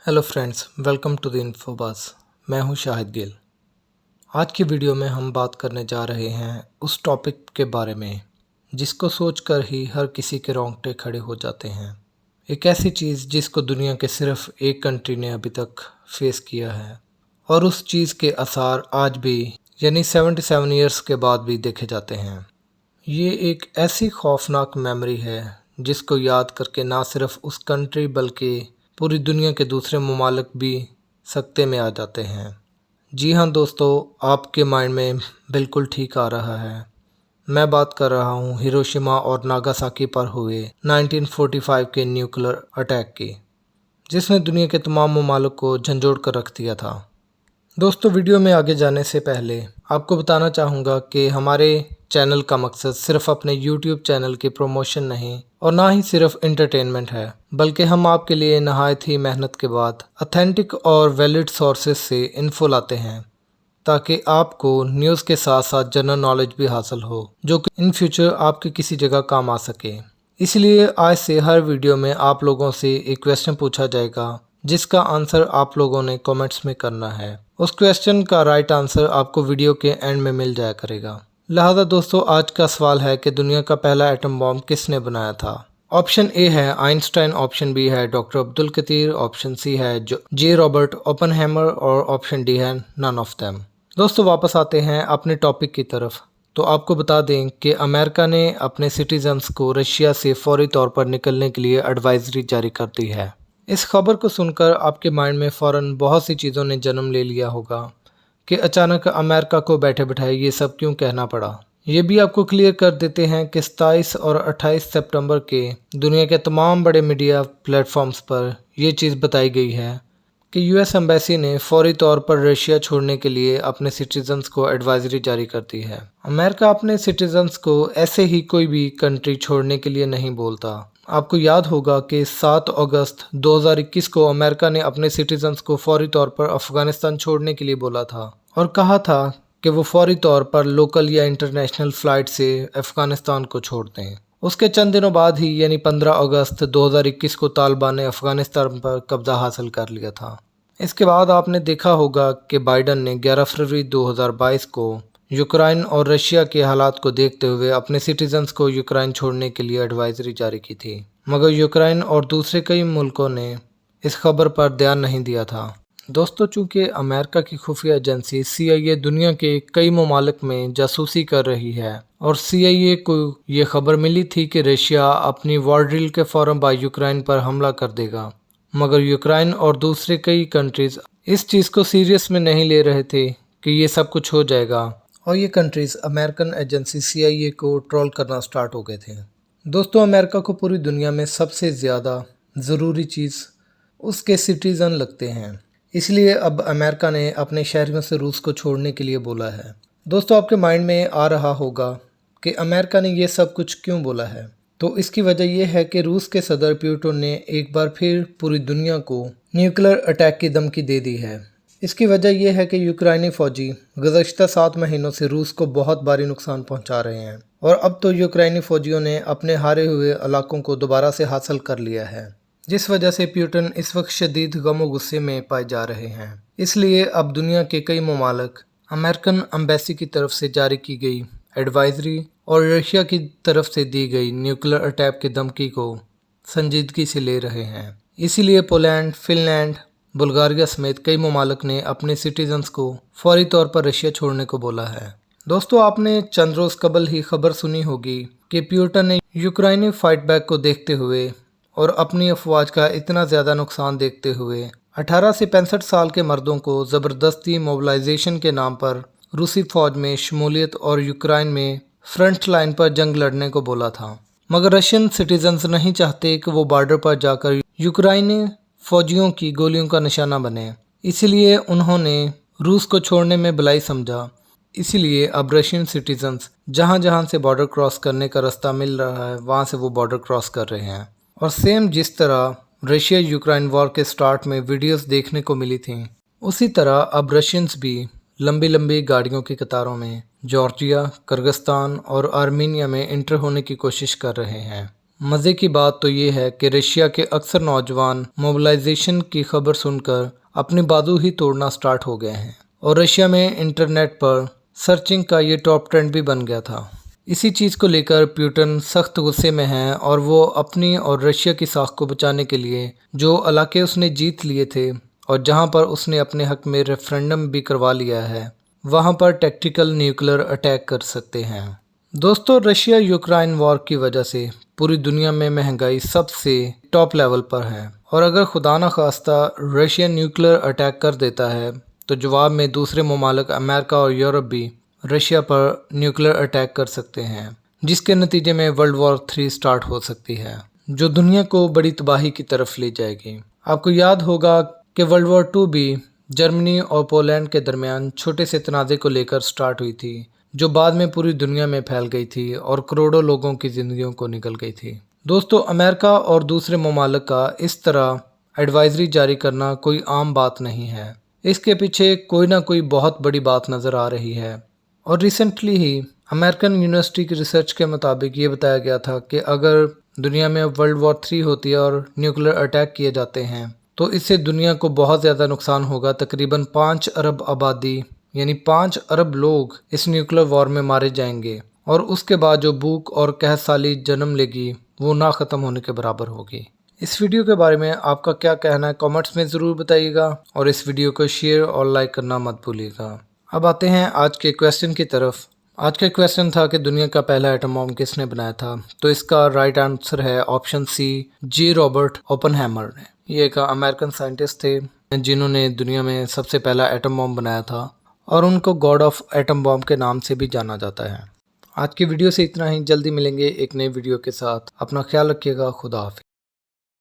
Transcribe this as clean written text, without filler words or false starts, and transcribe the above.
Hello friends, welcome to the Infobase. मैं हूं शाहिद गिल। आज की वीडियो में हम बात करने जा रहे हैं उस टॉपिक के बारे में जिसको सोचकर ही हर किसी के रोंगटे खड़े हो जाते हैं। एक ऐसी चीज़ जिसको दुनिया के सिर्फ एक कंट्री ने अभी तक फेस किया है और उस चीज़ के आसार आज भी यानी 77 ईयर्स के बाद भी देखे जाते हैं। ये एक ऐसी खौफनाक मेमोरी है जिसको याद करके ना सिर्फ उस कंट्री बल्कि पूरी दुनिया के दूसरे ममालिक भी सकते में आ जाते हैं। जी हाँ दोस्तों, आपके माइंड में बिल्कुल ठीक आ रहा है। मैं बात कर रहा हूँ हिरोशिमा और नागासाकी पर हुए 1945 के न्यूक्लियर अटैक की, जिसने दुनिया के तमाम ममालिक को झंझोड़ कर रख दिया था। दोस्तों, वीडियो में आगे जाने से पहले आपको बताना चाहूँगा कि हमारे चैनल का मकसद सिर्फ अपने YouTube चैनल की प्रमोशन नहीं और ना ही सिर्फ इंटरटेनमेंट है, बल्कि हम आपके लिए नहायत ही मेहनत के बाद ऑथेंटिक और वैलिड सोर्सेज से इन्फो लाते हैं ताकि आपको न्यूज़ के साथ साथ जनरल नॉलेज भी हासिल हो जो कि इन फ्यूचर आपके किसी जगह काम आ सके। इसलिए आज से हर वीडियो में आप लोगों से एक क्वेश्चन पूछा जाएगा जिसका आंसर आप लोगों ने कमेंट्स में करना है। उस क्वेश्चन का राइट आंसर आपको वीडियो के एंड में मिल जाया करेगा। लिहाजा दोस्तों, आज का सवाल है कि दुनिया का पहला एटम बॉम्ब किसने बनाया था। ऑप्शन ए है आइंस्टाइन, ऑप्शन बी है डॉक्टर अब्दुल कतीर, ऑप्शन सी है जे रॉबर्ट ओपनहेमर और ऑप्शन डी है नन ऑफ देम। दोस्तों, वापस आते हैं अपने टॉपिक की तरफ। तो आपको बता दें कि अमेरिका ने अपने सिटीजन्स को रशिया से फौरी तौर पर निकलने के लिए एडवाइजरी जारी कर दी है। इस खबर को सुनकर आपके माइंड में फ़ौरन बहुत सी चीज़ों ने जन्म ले लिया होगा कि अचानक अमेरिका को बैठे बैठाए ये सब क्यों कहना पड़ा। ये भी आपको क्लियर कर देते हैं कि 27 और 28 सितंबर के दुनिया के तमाम बड़े मीडिया प्लेटफॉर्म्स पर यह चीज़ बताई गई है कि यूएस एम्बेसी ने फौरी तौर पर रशिया छोड़ने के लिए अपने सिटीजन्स को एडवाइजरी जारी कर दी है। अमेरिका अपने सिटीजन्स को ऐसे ही कोई भी कंट्री छोड़ने के लिए नहीं बोलता। आपको याद होगा कि 7 अगस्त 2021 को अमेरिका ने अपने सिटीजन्स को फौरी तौर पर अफगानिस्तान छोड़ने के लिए बोला था और कहा था कि वो फौरी तौर पर लोकल या इंटरनेशनल फ़्लाइट से अफगानिस्तान को छोड़ दें। उसके चंद दिनों बाद ही यानी 15 अगस्त 2021 को तालिबान ने अफगानिस्तान पर कब्जा हासिल कर लिया था। इसके बाद आपने देखा होगा कि बाइडन ने 11 फरवरी 2022 को यूक्रेन और रशिया के हालात को देखते हुए अपने सिटीजन्स को यूक्रेन छोड़ने के लिए एडवाइजरी जारी की थी, मगर यूक्रेन और दूसरे कई मुल्कों ने इस खबर पर ध्यान नहीं दिया था। दोस्तों, चूंकि अमेरिका की खुफिया एजेंसी CIA दुनिया के कई ममालिक में जासूसी कर रही है और CIA को ये खबर मिली थी कि रशिया अपनी वॉर ड्रिल के फौरन बाद यूक्रेन पर हमला कर देगा, मगर यूक्रेन और दूसरे कई कंट्रीज़ इस चीज़ को सीरियस में नहीं ले रहे थे कि ये सब कुछ हो जाएगा और ये कंट्रीज़ अमेरिकन एजेंसी CIA को ट्रोल करना स्टार्ट हो गए थे। दोस्तों, अमेरिका को पूरी दुनिया में सबसे ज़्यादा ज़रूरी चीज़ उसके सिटीज़न लगते हैं, इसलिए अब अमेरिका ने अपने शहरियों से रूस को छोड़ने के लिए बोला है। दोस्तों, आपके माइंड में आ रहा होगा कि अमेरिका ने ये सब कुछ क्यों बोला है। तो इसकी वजह यह है कि रूस के सदर पुतिन ने एक बार फिर पूरी दुनिया को न्यूक्लियर अटैक की धमकी दे दी है। इसकी वजह यह है कि यूक्रेनी फ़ौजी गुज़श्ता 7 महीनों से रूस को बहुत भारी नुकसान पहुंचा रहे हैं और अब तो यूक्रेनी फ़ौजियों ने अपने हारे हुए इलाकों को दोबारा से हासिल कर लिया है, जिस वजह से पुतिन इस वक्त शदीद गम गुस्से में पाए जा रहे हैं। इसलिए अब दुनिया के कई ममालिक अमेरिकन एम्बेसी की तरफ से जारी की गई एडवाइजरी और रशिया की तरफ से दी गई न्यूक्लियर अटैक की धमकी को संजीदगी से ले रहे हैं। इसीलिए पोलैंड, फिनलैंड, बुल्गारिया समेत कई ममालिक ने अपने सिटीजन्स को फौरी तौर पर रशिया छोड़ने को बोला है। दोस्तों, आपने चंद रोज़ कबल ही खबर सुनी होगी कि पुतिन ने यूक्रेनी फाइट बैक को देखते हुए और अपनी अफवाज का इतना ज़्यादा नुकसान देखते हुए 18 से 65 साल के मर्दों को ज़बरदस्ती मोबिलाइजेशन के नाम पर रूसी फ़ौज में शमूलियत और यूक्रेन में फ्रंट लाइन पर जंग लड़ने को बोला था, मगर रशियन सिटीजन्स नहीं चाहते कि वो बॉर्डर पर जाकर यूक्रेनी फ़ौजियों की गोलियों का निशाना बने। इसीलिए उन्होंने रूस को छोड़ने में भलाई समझा। इसीलिए अब रशियन सिटीजन्स जहाँ जहाँ से बॉर्डर क्रॉस करने का रास्ता मिल रहा है वहाँ से वो बॉर्डर क्रॉस कर रहे हैं। और सेम जिस तरह रशिया यूक्रेन वॉर के स्टार्ट में वीडियोस देखने को मिली थी, उसी तरह अब रशियंस भी लंबी लंबी गाड़ियों की कतारों में जॉर्जिया, किर्गिस्तान और आर्मीनिया में इंटर होने की कोशिश कर रहे हैं। مزے کی بات تو یہ ہے کہ رشیا کے اکثر نوجوان موبلائزیشن کی خبر سن کر اپنی بازو ہی توڑنا سٹارٹ ہو گئے ہیں، اور رشیا میں انٹرنیٹ پر سرچنگ کا یہ ٹاپ ٹرینڈ بھی بن گیا تھا۔ اسی چیز کو لے کر پیوٹن سخت غصے میں ہیں، اور وہ اپنی اور رشیا کی ساکھ کو بچانے کے لیے جو علاقے اس نے جیت لیے تھے اور جہاں پر اس نے اپنے حق میں ریفرنڈم بھی کروا لیا ہے، وہاں پر ٹیکٹیکل نیوکلر اٹیک کر سکتے ہیں۔ دوستو، رشیا یوکرائن وار کی وجہ سے پوری دنیا میں مہنگائی سب سے ٹاپ لیول پر ہے، اور اگر خدا نخواستہ رشیا نیوکلر اٹیک کر دیتا ہے تو جواب میں دوسرے ممالک امریکہ اور یورپ بھی رشیا پر نیوکلر اٹیک کر سکتے ہیں، جس کے نتیجے میں ورلڈ وار 3 سٹارٹ ہو سکتی ہے، جو دنیا کو بڑی تباہی کی طرف لے جائے گی۔ آپ کو یاد ہوگا کہ ورلڈ وار 2 بھی جرمنی اور پولینڈ کے درمیان چھوٹے سے تنازع کو لے کر سٹارٹ ہوئی تھی، جو بعد میں پوری دنیا میں پھیل گئی تھی اور کروڑوں لوگوں کی زندگیوں کو نگل گئی تھی۔ دوستو، امریکہ اور دوسرے ممالک کا اس طرح ایڈوائزری جاری کرنا کوئی عام بات نہیں ہے، اس کے پیچھے کوئی نہ کوئی بہت بڑی بات نظر آ رہی ہے۔ اور ریسنٹلی ہی امریکن یونیورسٹی کی ریسرچ کے مطابق یہ بتایا گیا تھا کہ اگر دنیا میں ورلڈ وار 3 ہوتی ہے اور نیوکلر اٹیک کیے جاتے ہیں تو اس سے دنیا کو بہت زیادہ نقصان ہوگا۔ تقریباً 5 ارب آبادی یعنی 5 ارب لوگ اس نیوکلر وار میں مارے جائیں گے، اور اس کے بعد جو بھوک اور قحط سالی جنم لے گی وہ نہ ختم ہونے کے برابر ہوگی۔ اس ویڈیو کے بارے میں آپ کا کیا کہنا ہے کامنٹس میں ضرور بتائیے گا، اور اس ویڈیو کو شیئر اور لائک کرنا مت بھولیے گا۔ اب آتے ہیں آج کے کویسچن کی طرف۔ آج کا کویسچن تھا کہ دنیا کا پہلا ایٹم بم کس نے بنایا تھا؟ تو اس کا رائٹ آنسر ہے آپشن سی، جی رابرٹ اوپن ہیمر نے۔ یہ ایک امریکن سائنٹسٹ تھے جنہوں نے دنیا میں سب سے پہلا ایٹم بم بنایا تھا، اور ان کو گاڈ آف ایٹم بم کے نام سے بھی جانا جاتا ہے۔ آج کی ویڈیو سے اتنا ہی، جلدی ملیں گے ایک نئی ویڈیو کے ساتھ۔ اپنا خیال رکھیے گا، خدا حافظ۔